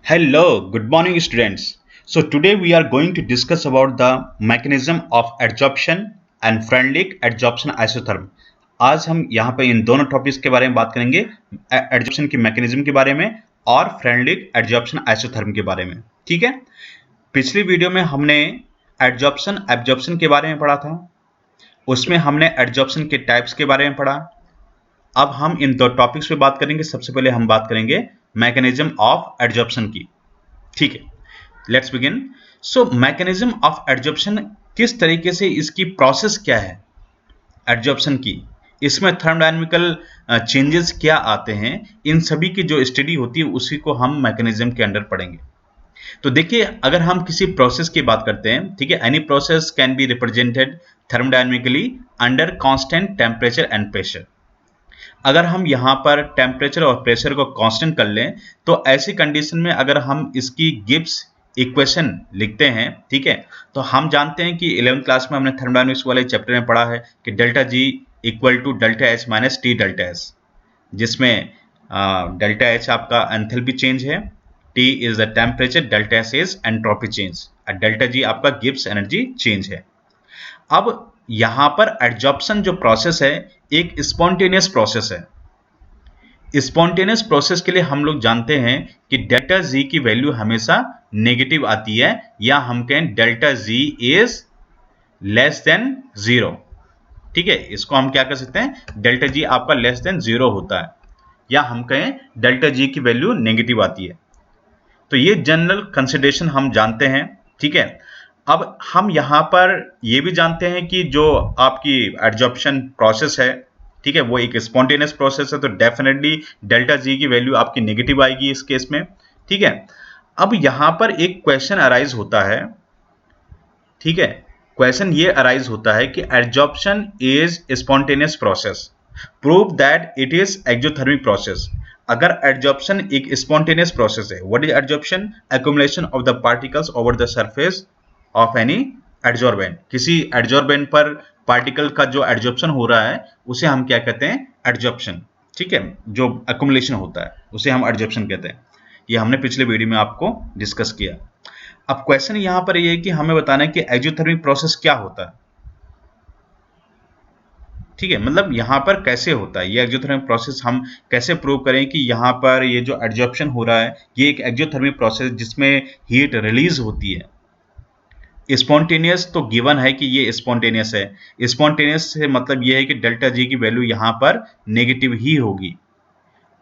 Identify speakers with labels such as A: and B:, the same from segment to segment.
A: Hello, good morning students. So today we are going to discuss about the mechanism of adsorption and Freundlich adsorption isotherm. आज हम यहाँ पे इन दोनों topics के बारे में बात करेंगे, एडजॉर्प्शन की मैकेनिज्म के बारे में और फ्रेंडलिक एडजॉर्प्शन आइसोथर्म के बारे में। ठीक है, पिछली वीडियो में हमने एडजॉर्प्शन एब्जॉर्प्शन के बारे में पढ़ा था, उसमें हमने एडजॉर्प्शन के टाइप्स के बारे में पढ़ा। अब हम इन दो टॉपिक्स पे बात करेंगे। सबसे पहले हम बात करेंगे मैकेनिज्म ऑफ एडजॉर्प्शन की। ठीक है, let's begin. So mechanism of adsorption, किस तरीके से इसकी प्रोसेस क्या है एडजॉर्प्शन की, इसमें थर्मोडायनामिकल चेंजेस क्या आते हैं, इन सभी की जो स्टडी होती है उसी को हम मैकेनिज्म के अंडर पढ़ेंगे। तो देखिए, अगर हम किसी प्रोसेस की बात करते हैं, ठीक है, any process can be represented thermodynamically under constant temperature and pressure. अगर हम यहाँ पर टेम्परेचर और प्रेशर को कांस्टेंट कर लें तो ऐसी कंडीशन में अगर हम इसकी गिब्स इक्वेशन लिखते हैं, ठीक है, तो हम जानते हैं कि 11th क्लास में हमने थर्मोडायनामिक्स वाले चैप्टर में पढ़ा है कि delta G equal to delta H minus T delta S, जिसमें डेल्टा एच आपका एंथैल्पी चेंज है, T is the temperature, delta S is entropy change और डेल्टा जी आपका गिब्स एनर्जी चेंज है। अब यहां पर एडजॉर्प्शन जो प्रोसेस है एक स्पॉन्टेनियस प्रोसेस है। स्पॉन्टेनियस प्रोसेस के लिए हम लोग जानते हैं कि डेल्टा जी की वैल्यू हमेशा नेगेटिव आती है, या हम कहें delta G is less than zero. ठीक है, इसको हम क्या कर सकते हैं, डेल्टा जी आपका लेस देन जीरो होता है, या हम कहें डेल्टा जी की वैल्यू नेगेटिव आती है। तो ये जनरल कंसिडरेशन हम जानते हैं। ठीक है, अब हम यहाँ पर ये भी जानते हैं कि जो आपकी एडजॉर्प्शन प्रोसेस है, ठीक है, वो एक स्पॉन्टेनियस प्रोसेस है, तो डेफिनेटली डेल्टा जी की वैल्यू आपकी नेगेटिव आएगी इस केस में। ठीक है, अब यहाँ पर एक क्वेश्चन अराइज होता है, ठीक है, क्वेश्चन ये अराइज होता है कि adsorption is spontaneous process, prove that it is exothermic process. अगर एडजॉर्प्शन एक स्पॉन्टेनियस प्रोसेस है, what is adsorption? Accumulation of the particles over the surface of any adsorbent. किसी एडजॉर्बेंट पर पार्टिकल का जो एडजॉर्प्शन हो रहा है उसे हम क्या कहते हैं? एडजॉर्प्शन। ठीक है, जो एक्युमुलेशन होता है उसे हम एडजॉर्प्शन कहते हैं। ये हमने पिछले वीडियो में आपको डिस्कस किया। अब क्वेश्चन यहां पर ये है कि हमें बताना है कि एक्सोथर्मिक प्रोसेस क्या होता है। ठीक है, मतलब यहां पर कैसे होता है ये एक्सोथर्मिक प्रोसेस, हम कैसे प्रूव करें कि यहां पर ये जो एडजॉर्प्शन हो रहा है ये एक एक्सोथर्मिक प्रोसेस जिसमें हीट रिलीज होती है। स्पॉन्टेनियस तो गिवन है कि ये स्पॉन्टेनियस है। स्पॉन्टेनियस से मतलब ये है कि डेल्टा जी की वैल्यू यहाँ पर नेगेटिव ही होगी।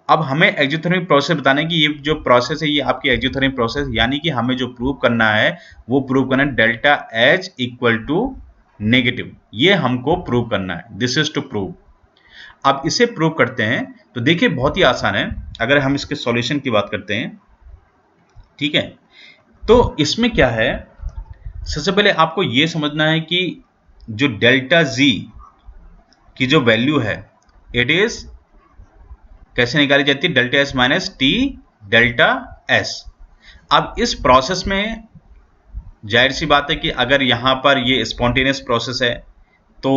A: अब हमें एक्सोथर्मिक प्रोसेस बताना है कि ये जो प्रोसेस है ये आपकी एक्सोथर्मिक प्रोसेस, यानी कि हमें जो प्रूव करना है वो प्रूव करना है delta H equal to negative, ये हमको प्रूव करना है। This is to prove. अब इसे प्रूव करते हैं तो देखिए बहुत ही आसान है। अगर हम इसके सॉल्यूशन की बात करते हैं, ठीक है, तो इसमें क्या है, सबसे पहले आपको यह समझना है कि जो डेल्टा जी की जो वैल्यू है इट इज कैसे निकाली जाती है, delta S minus T delta S. अब इस प्रोसेस में जाहिर सी बात है कि अगर यहां पर ये स्पॉन्टेनियस प्रोसेस है तो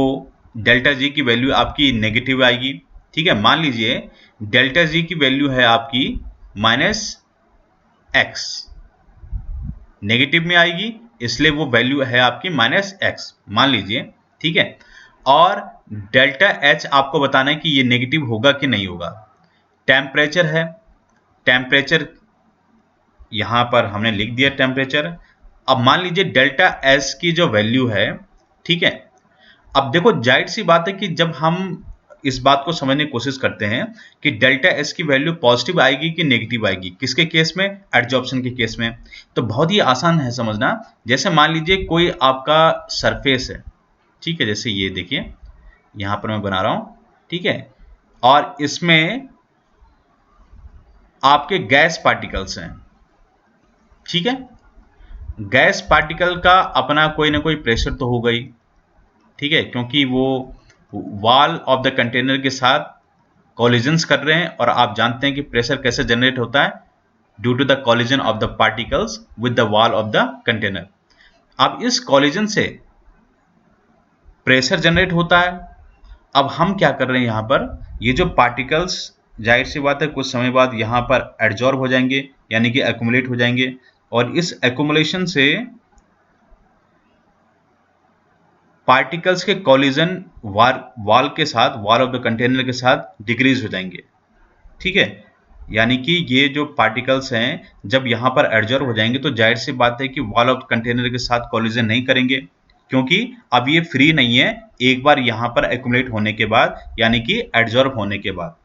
A: डेल्टा जी की वैल्यू आपकी नेगेटिव आएगी। ठीक है, मान लीजिए डेल्टा जी की वैल्यू है आपकी माइनस एक्स, नेगेटिव में आएगी इसलिए वो वैल्यू है आपकी माइनस एक्स मान लीजिए। ठीक है, और डेल्टा एच आपको बताना है कि ये नेगेटिव होगा कि नहीं होगा। टेम्परेचर है, टेम्परेचर यहां पर हमने लिख दिया टेम्परेचर। अब मान लीजिए डेल्टा एस की जो वैल्यू है, ठीक है, अब देखो जाहिर सी बात है कि जब हम इस बात को समझने की कोशिश करते हैं कि डेल्टा एस की वैल्यू पॉजिटिव आएगी कि नेगेटिव आएगी, किसके केस में? एडजॉर्प्शन के केस में। तो बहुत ही आसान है समझना। जैसे मान लीजिए कोई आपका सरफेस है, ठीक है, जैसे ये देखिए यहां पर मैं बना रहा हूं, ठीक है, और इसमें आपके गैस पार्टिकल्स हैं। ठीक है, गैस पार्टिकल का अपना कोई ना कोई प्रेशर तो होगा ही, ठीक है, क्योंकि वो वॉल ऑफ द कंटेनर के साथ कॉलिजन्स कर रहे हैं, और आप जानते हैं कि प्रेशर कैसे जनरेट होता है, due to the collision of the particles with the wall of the container. अब इस कॉलिजन से प्रेशर जनरेट होता है। अब हम क्या कर रहे हैं, यहां पर ये जो पार्टिकल्स जाहिर सी बात है कुछ समय बाद यहाँ पर एडजॉर्ब हो जाएंगे, यानी कि एक्यूमुलेट हो जाएंगे, और इस एक्यूमुलेशन से पार्टिकल्स के कॉलिजन वॉल के साथ, वॉल ऑफ द कंटेनर के साथ डिक्रीज हो जाएंगे। ठीक है, यानी कि ये जो पार्टिकल्स हैं जब यहाँ पर एडजॉर्ब हो जाएंगे तो जाहिर सी बात है कि वॉल ऑफ कंटेनर के साथ कॉलिजन नहीं करेंगे, क्योंकि अब ये फ्री नहीं है एक बार यहाँ पर एक्यूमुलेट होने के बाद, यानी कि एडजॉर्ब होने के बाद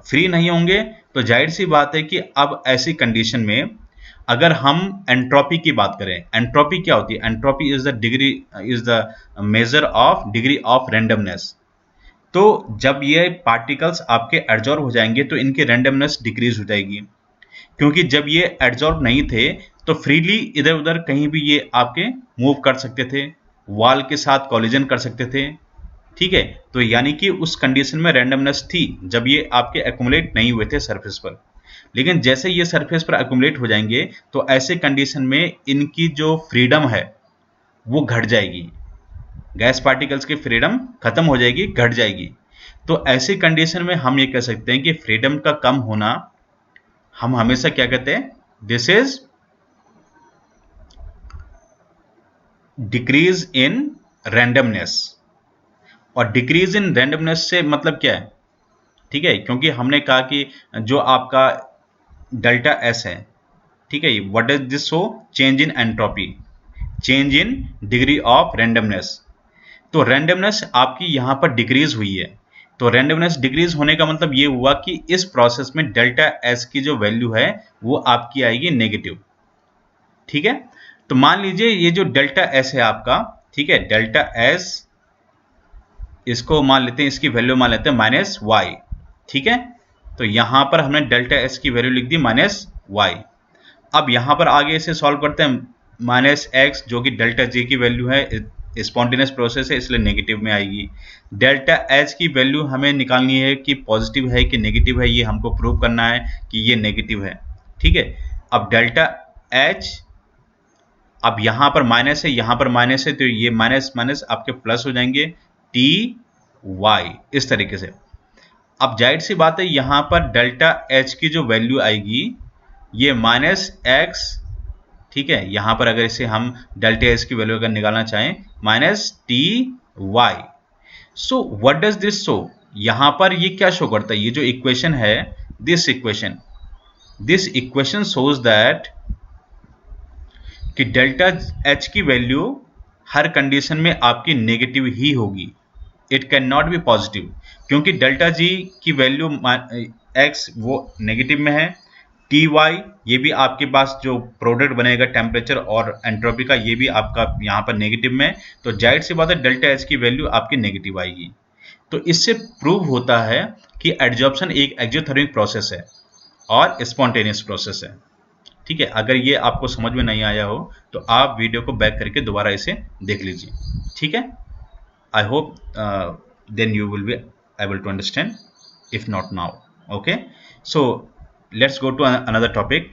A: फ्री नहीं होंगे। तो जाहिर सी बात है कि अब ऐसी कंडीशन में अगर हम एंट्रोपी की बात करें, एंट्रोपी क्या होती है? Entropy is the measure of degree of randomness. तो जब ये पार्टिकल्स आपके एडजॉर्ब हो जाएंगे तो इनकी रैंडमनेस डिक्रीज हो जाएगी, क्योंकि जब ये एडजॉर्ब नहीं थे तो फ्रीली इधर उधर कहीं भी ये आपके मूव कर सकते थे, वॉल के साथ कॉलिजन कर सकते थे। ठीक है, तो यानी कि उस कंडीशन में रैंडमनेस थी जब ये आपके एक्यूमुलेट नहीं हुए थे सरफेस पर। लेकिन जैसे ये सरफेस पर एक्यूमुलेट हो जाएंगे तो ऐसे कंडीशन में इनकी जो फ्रीडम है वो घट जाएगी, गैस पार्टिकल्स की फ्रीडम खत्म हो जाएगी, घट जाएगी। तो ऐसी कंडीशन में हम ये कह सकते हैं कि फ्रीडम का कम होना हम हमेशा क्या कहते हैं? This is decrease in randomness. और डिक्रीज इन रैंडमनेस से मतलब क्या है? ठीक है, क्योंकि हमने कहा कि जो आपका डेल्टा एस है, ठीक है, what is this? So change in entropy, change in degree of randomness. तो रैंडमनेस आपकी यहां पर डिक्रीज हुई है। तो रैंडमनेस डिक्रीज होने का मतलब ये हुआ कि इस प्रोसेस में डेल्टा एस की जो वैल्यू है वो आपकी आएगी नेगेटिव। ठीक है, तो मान लीजिए ये जो डेल्टा एस है आपका, ठीक है, डेल्टा एस, इसको मान लेते हैं, इसकी वैल्यू मान लेते हैं माइनस वाई। ठीक है, तो यहां पर हमने डेल्टा एस की वैल्यू लिख दी माइनस वाई। अब यहां पर आगे इसे सॉल्व करते हैं, माइनस एक्स जो कि डेल्टा जे की वैल्यू है, स्पॉन्टेनियस प्रोसेस है इसलिए नेगेटिव में आएगी। डेल्टा एच की वैल्यू हमें निकालनी है कि पॉजिटिव है कि नेगेटिव है, ये हमको प्रूव करना है कि ये नेगेटिव है। ठीक है, अब डेल्टा एच, अब यहां पर माइनस है, यहां पर माइनस है, तो ये माइनस माइनस आपके प्लस हो जाएंगे, टी वाई, इस तरीके से। अब जाहिर सी बात है यहां पर डेल्टा एच की जो वैल्यू आएगी ये माइनस एक्स। ठीक है, यहां पर अगर इसे हम डेल्टा एच की वैल्यू अगर निकालना चाहें, minus T Y. So what does this show? यहां पर ये क्या शो करता है? ये जो इक्वेशन है, दिस इक्वेशन शोज दैट कि डेल्टा एच की वैल्यू हर कंडीशन में आपकी नेगेटिव ही होगी, it can not be positive, क्योंकि डेल्टा जी की वैल्यू एक्स वो नेगेटिव में है, टी वाई ये भी आपके पास जो प्रोडक्ट बनेगा टेम्परेचर और एंट्रोपी का, ये भी आपका यहाँ पर नेगेटिव में, तो जाहिर सी बात है डेल्टा एच की वैल्यू आपकी नेगेटिव आएगी। तो इससे प्रूव होता है कि एडजॉर्प्शन एक एक्सोथर्मिक प्रोसेस है और स्पॉन्टेनियस प्रोसेस है। ठीक है, अगर ये आपको समझ में नहीं आया हो तो आप वीडियो को बैक करके दोबारा इसे देख लीजिए। ठीक है, I hope then you will be able to understand, if not now. Okay, so let's go to another topic,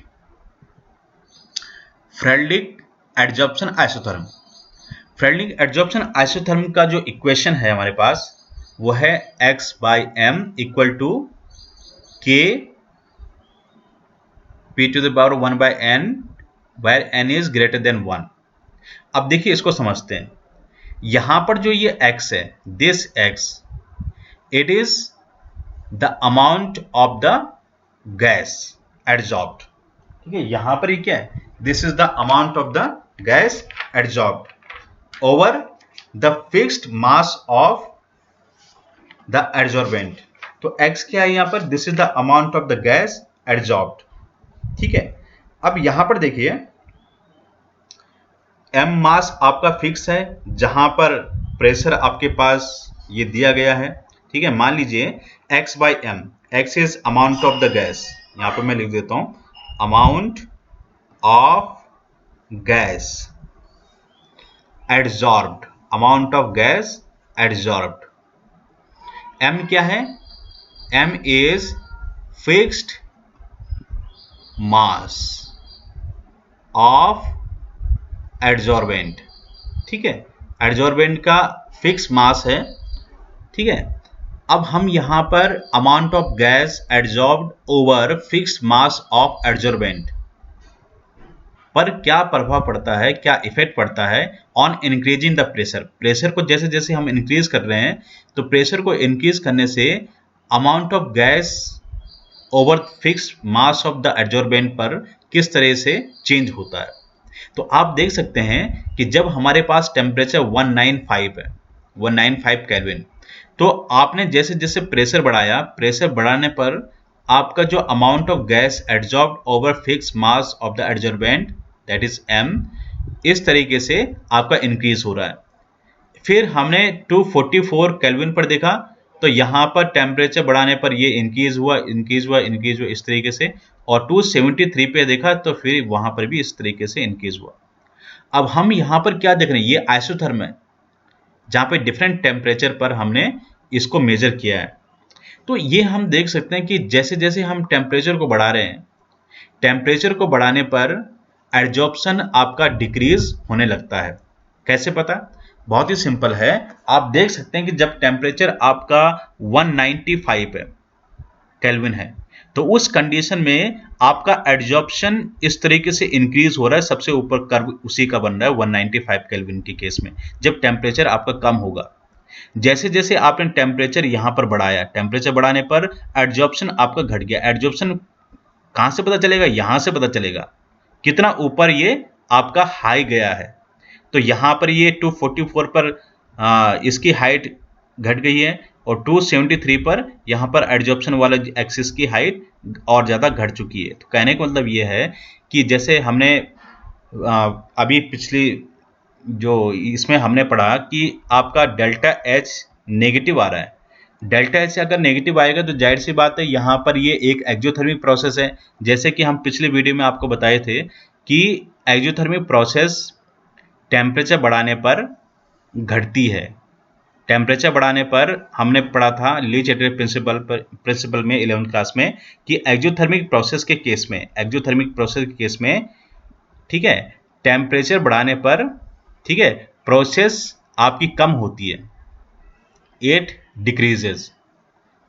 A: Fredolic adsorption isotherm। Fredolic adsorption isotherm का जो इक्वेशन है हमारे पास वो है x by m equal to k p to the power 1 by n where n is greater than 1। अब देखिए इसको समझते हैं। यहां पर जो ये x है, this x, it is the amount of the gas adsorbed. ठीक है, यहां पर ये क्या है? This is the amount of the gas adsorbed over the fixed mass of the adsorbent. तो x क्या है यहां पर? This is the amount of the gas adsorbed. ठीक है, अब यहां पर देखिए m मास आपका फिक्स है, जहां पर प्रेशर आपके पास ये दिया गया है। ठीक है, मान लीजिए x by m, x is amount of the gas, यहां पर मैं लिख देता हूं amount of gas adsorbed, amount of gas adsorbed. m क्या है? m is fixed mass of adsorbent. ठीक है, एडजॉर्बेंट का फिक्स मास है। ठीक है, अब हम यहाँ पर amount of gas adsorbed over fixed mass of adsorbent पर क्या प्रभाव पड़ता है, क्या इफेक्ट पड़ता है on increasing the pressure. Pressure को जैसे जैसे हम इंक्रीज कर रहे हैं तो प्रेशर को इंक्रीज करने से amount of gas over fixed mass of the adsorbent पर किस तरह से चेंज होता है। तो आप देख सकते हैं कि जब हमारे पास टेम्परेचर 195 है, 195 केल्विन, तो आपने जैसे जैसे प्रेशर बढ़ाया, प्रेशर बढ़ाने पर आपका जो amount of gas adsorbed over fixed mass of the adsorbent that is m, इस तरीके से आपका इंक्रीज हो रहा है। फिर हमने 244 केल्विन पर देखा तो यहाँ पर टेम्परेचर बढ़ाने पर ये इंक्रीज हुआ, इंक्रीज हुआ, इंक्रीज हुआ इस तरीके से, और 273 पे देखा तो फिर वहां पर भी इस तरीके से इंक्रीज हुआ। अब हम यहाँ पर क्या देख रहे हैं, ये आइसोथर्म है जहाँ पे डिफरेंट टेम्परेचर पर हमने इसको मेजर किया है। तो ये हम देख सकते हैं कि जैसे जैसे हम टेम्परेचर को बढ़ा रहे हैं, टेम्परेचर को बढ़ाने पर एड्जॉर्प्शन आपका डिक्रीज होने लगता है। कैसे पता? बहुत ही सिंपल है। आप देख सकते हैं कि जब टेम्परेचर आपका 195 है केल्विन है तो उस कंडीशन में आपका एड्जॉर्प्शन इस तरीके से इंक्रीज हो रहा है, सबसे ऊपर कर्व उसी का बन रहा है 195 केल्विन के केस में, जब टेम्परेचर आपका कम होगा। जैसे जैसे आपने टेम्परेचर यहां पर बढ़ाया, टेम्परेचर बढ़ाने पर एड्जॉर्प्शन आपका घट गया। एड्जॉर्प्शन कहां से पता चलेगा? यहां से पता चलेगा कितना ऊपर ये आपका हाई गया है। तो यहां पर ये 244 पर इसकी हाइट घट गई है और 273 पर यहां पर एड्जॉर्प्शन वाला एक्सिस की हाइट और ज्यादा घट चुकी है। तो कहने का मतलब ये है कि जैसे हमने अभी पिछली जो इसमें हमने पढ़ा कि आपका डेल्टा एच नेगेटिव आ रहा है। डेल्टा एच अगर नेगेटिव आएगा तो जाहिर सी बात है यहाँ पर ये एक एक्जोथर्मिक प्रोसेस है। जैसे कि हम पिछले वीडियो में आपको बताए थे कि एक्जोथर्मिक प्रोसेस टेम्परेचर बढ़ाने पर घटती है। टेम्परेचर बढ़ाने पर हमने पढ़ा था ली-चैटरजी प्रिंसिपल में 11th क्लास में कि एक्जोथर्मिक प्रोसेस के केस में ठीक है, टेम्परेचर बढ़ाने पर ठीक है प्रोसेस आपकी कम होती है, इट डिक्रीजेज।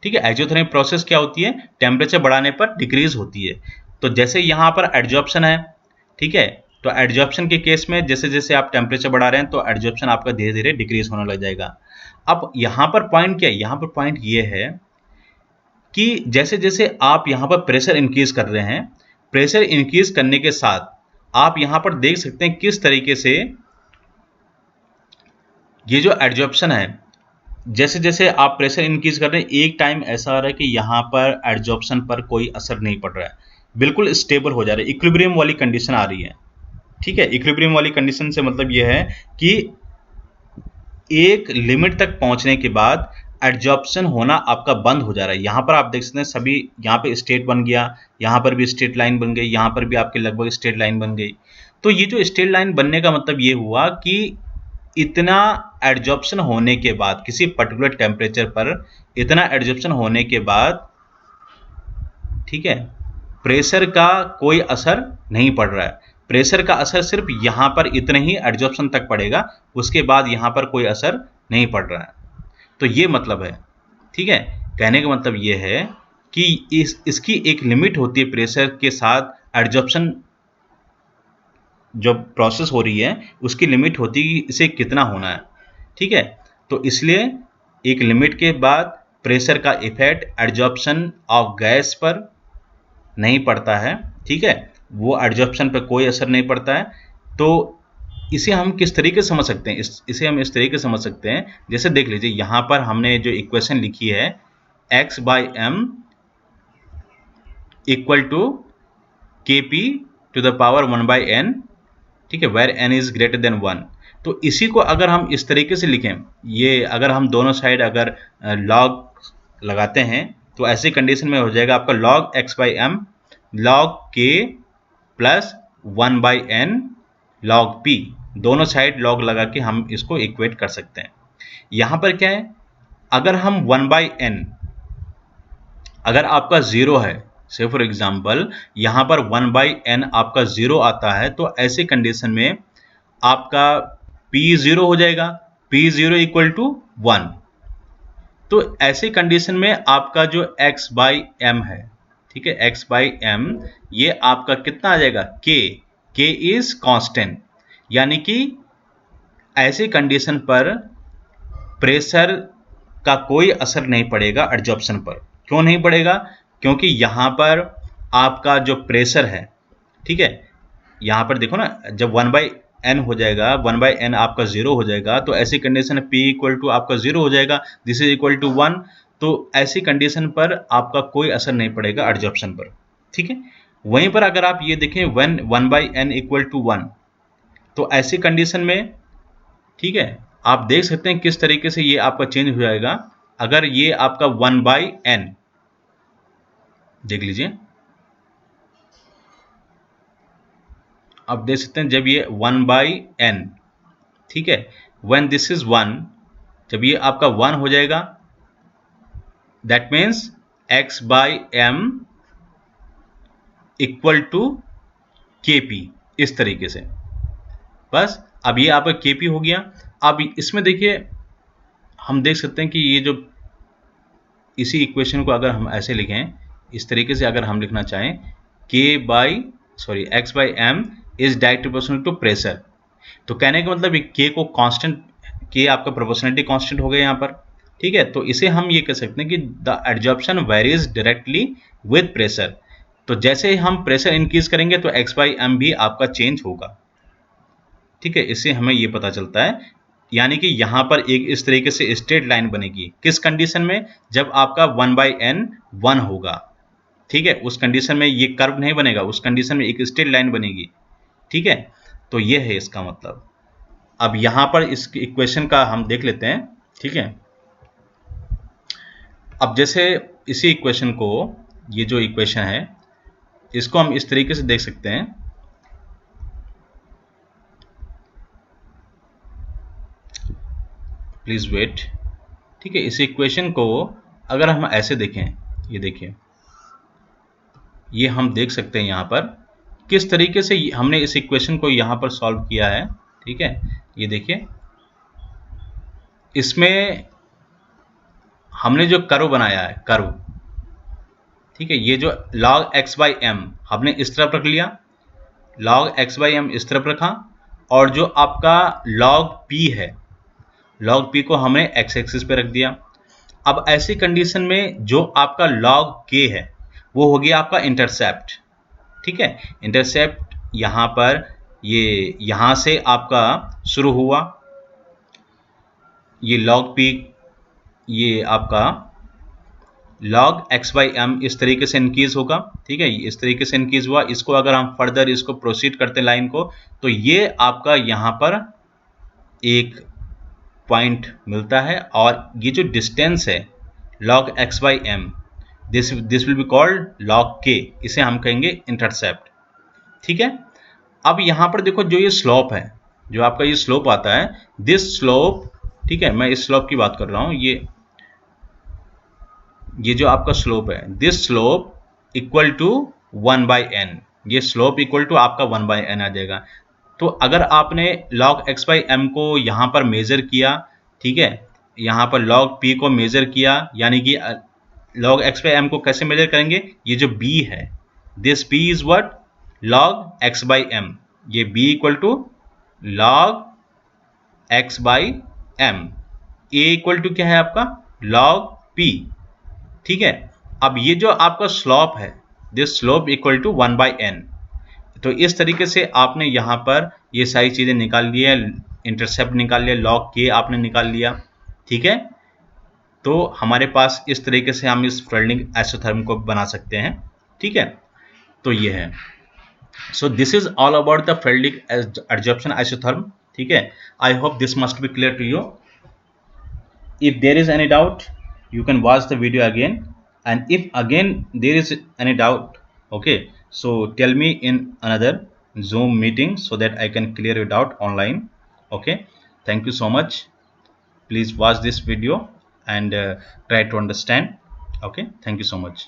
A: ठीक है, एक्जोथर्मिक प्रोसेस क्या होती है? टेम्परेचर बढ़ाने पर डिक्रीज होती है। तो जैसे यहाँ पर एड्जॉर्प्शन है, ठीक है, तो एड्जॉर्प्शन के केस में जैसे जैसे आप टेम्परेचर बढ़ा रहे हैं तो एड्जॉर्प्शन आपका धीरे धीरे डिक्रीज होने लग जाएगा। अब यहाँ पर पॉइंट क्या है? यहाँ पर पॉइंट ये है कि जैसे जैसे आप यहाँ पर प्रेशर इंक्रीज कर रहे हैं, प्रेशर इंक्रीज करने के साथ आप यहाँ पर देख सकते हैं किस तरीके से ये जो एड्जॉर्प्शन है, जैसे जैसे आप प्रेशर इंक्रीज कर रहे हैं, एक टाइम ऐसा आ रहा है कि यहाँ पर एड्जॉर्प्शन पर कोई असर नहीं पड़ रहा है, बिल्कुल स्टेबल हो जा रहा है, इक्विलिब्रियम वाली कंडीशन आ रही है। ठीक है, इक्विलिब्रियम वाली कंडीशन से मतलब ये है कि एक लिमिट तक पहुंचने के बाद एड्जॉर्प्शन होना आपका बंद हो जा रहा है। यहाँ पर आप देख सकते हैं सभी, यहाँ पे स्ट्रेट बन गया, यहाँ पर भी स्ट्रेट लाइन बन गई, यहाँ पर भी आपके लगभग स्ट्रेट लाइन बन गई। तो ये जो स्ट्रेट लाइन बनने का मतलब ये हुआ कि इतना एड्जॉर्प्शन होने के बाद, किसी पर्टिकुलर टेम्परेचर पर इतना एड्जॉर्प्शन होने के बाद, ठीक है, प्रेशर का कोई असर नहीं पड़ रहा है। प्रेशर का असर सिर्फ यहाँ पर इतने ही एड्जॉर्प्शन तक पड़ेगा, उसके बाद यहाँ पर कोई असर नहीं पड़ रहा है। तो ये मतलब है। ठीक है, कहने का मतलब ये है कि इसकी एक लिमिट होती है, प्रेशर के साथ एड्जॉर्प्शन जो प्रोसेस हो रही है उसकी लिमिट होती है कि इसे कितना होना है। ठीक है, तो इसलिए एक लिमिट के बाद प्रेशर का इफेक्ट एड्जॉर्प्शन ऑफ गैस पर नहीं पड़ता है। ठीक है, वो एड्जॉर्प्शन पर कोई असर नहीं पड़ता है। तो इसे हम किस तरीके से समझ सकते हैं? इसे हम इस तरीके से समझ सकते हैं, जैसे देख लीजिए यहाँ पर हमने जो इक्वेशन लिखी है x/m equal to kp to the power 1/n, ठीक है, where n is greater than 1। तो इसी को अगर हम इस तरीके से लिखें, ये अगर हम दोनों साइड अगर लॉग लगाते हैं तो ऐसी कंडीशन में हो जाएगा आपका log x/m log k plus 1/n log p। दोनों साइड log लगा के हम इसको इक्वेट कर सकते हैं। यहां पर क्या है, अगर हम 1/n अगर आपका 0 है, से फॉर एग्जाम्पल यहां पर 1/n आपका 0 आता है, तो ऐसे कंडीशन में आपका p 0 हो जाएगा, p 0 इक्वल टू 1। तो ऐसी कंडीशन में आपका जो x बाई एम है, ठीक है, x बाई एम, ये आपका कितना आ जाएगा, k इज कांस्टेंट, यानी कि ऐसी कंडीशन पर प्रेशर का कोई असर नहीं पड़ेगा एडजॉर्प्शन पर। क्यों नहीं पड़ेगा? क्योंकि यहां पर आपका जो प्रेशर है, ठीक है, यहां पर देखो ना, जब 1/n हो जाएगा, 1/n आपका 0 हो जाएगा, तो ऐसी कंडीशन p इक्वल टू आपका 0 हो जाएगा, दिस इज इक्वल टू 1। तो ऐसी कंडीशन पर आपका कोई असर नहीं पड़ेगा एडजॉर्प्शन पर, ठीक है। वहीं पर अगर आप ये देखें व्हेन 1/n इक्वल टू 1, तो ऐसी कंडीशन में, ठीक है, आप देख सकते हैं किस तरीके से ये आपका चेंज हो जाएगा। अगर ये आपका 1/n, देख लीजिए, आप देख सकते हैं जब ये 1/n, ठीक है, व्हेन दिस इज 1, जब ये आपका 1 हो जाएगा, that means x by M equal to kp, इस तरीके से। बस अब ये आपका kp हो गया। अब इसमें देखिए, हम देख सकते हैं कि ये जो इसी इक्वेशन को अगर हम ऐसे लिखें, इस तरीके से अगर हम लिखना चाहें, x by M is directly proportional to pressure, तो कहने का मतलब k को कांस्टेंट, k आपका प्रोपोर्शनलिटी कांस्टेंट हो गया यहाँ पर, ठीक है। तो इसे हम ये कह सकते हैं कि the adsorption varies directly with pressure. तो जैसे ही हम प्रेशर इंक्रीज करेंगे तो x बाई एम भी आपका चेंज होगा, ठीक है। इससे हमें ये पता चलता है, यानी कि यहां पर एक इस तरीके से स्ट्रेट लाइन बनेगी। किस कंडीशन में? जब आपका 1/n 1 होगा, ठीक है, उस कंडीशन में ये कर्व नहीं बनेगा, उस कंडीशन में एक स्ट्रेट लाइन बनेगी, ठीक है। तो ये है इसका मतलब। अब यहां पर इस इक्वेशन का हम देख लेते हैं, ठीक है। अब जैसे इसी इक्वेशन को, ये जो इक्वेशन है, इसको हम इस तरीके से देख सकते हैं, प्लीज वेट, ठीक है। इस इक्वेशन को अगर हम ऐसे देखें, ये देखिए, ये हम देख सकते हैं यहां पर किस तरीके से हमने इस इक्वेशन को यहां पर सॉल्व किया है, ठीक है। ये देखिए, इसमें हमने जो कर्व बनाया है, कर्व, ठीक है, ये जो log x बाई एम हमने इस तरफ रख लिया, log x बाई एम इस तरफ रखा, और जो आपका log p है, log p को हमने x एक्सिस पे रख दिया। अब ऐसी कंडीशन में जो आपका log k है, वो हो गया आपका इंटरसेप्ट, ठीक है। इंटरसेप्ट यहां पर, ये यहां से आपका शुरू हुआ, ये log p, ये आपका log x बाई एम इस तरीके से इंक्रीज होगा, ठीक है, इस तरीके से इंक्रीज हुआ। इसको अगर हम फर्दर इसको प्रोसीड करते लाइन को, तो ये आपका यहां पर एक पॉइंट मिलता है, और ये जो डिस्टेंस है log x by M, this will be called log k, इसे हम कहेंगे इंटरसेप्ट, ठीक है। अब यहां पर देखो, जो ये स्लोप है, जो आपका ये स्लोप आता है, दिस स्लोप, ठीक है, मैं इस स्लोप की बात कर रहा हूं, ये जो आपका स्लोप है, this slope equal to 1/n, ये स्लोप इक्वल टू आपका 1/n आ जाएगा। तो अगर आपने log x बाई एम को यहां पर मेजर किया, ठीक है, यहां पर log p को मेजर किया, यानी कि log x बाई एम को कैसे मेजर करेंगे? ये जो b है, this b is what? log x by M, ये b equal to log x by M, a equal to क्या है आपका? log p, ठीक है। अब ये जो आपका स्लोप है, this slope equal to 1/n। तो इस तरीके से आपने यहाँ पर ये सारी चीजें निकाल लिया, इंटरसेप्ट निकाल लिया, log k आपने निकाल लिया, ठीक है। तो हमारे पास इस तरीके से हम इस फ्रेडलिंग आइसोथर्म को बना सकते हैं, ठीक है। तो ये है, so this is all about the Freundlich adsorption isotherm, ठीक है। I hope this must be clear to you. If there is any doubt, you can watch the video again, and if again there is any doubt, okay, so tell me in another Zoom meeting so that I can clear your doubt online, okay. Thank you so much. Please watch this video and try to understand, okay. Thank you so much.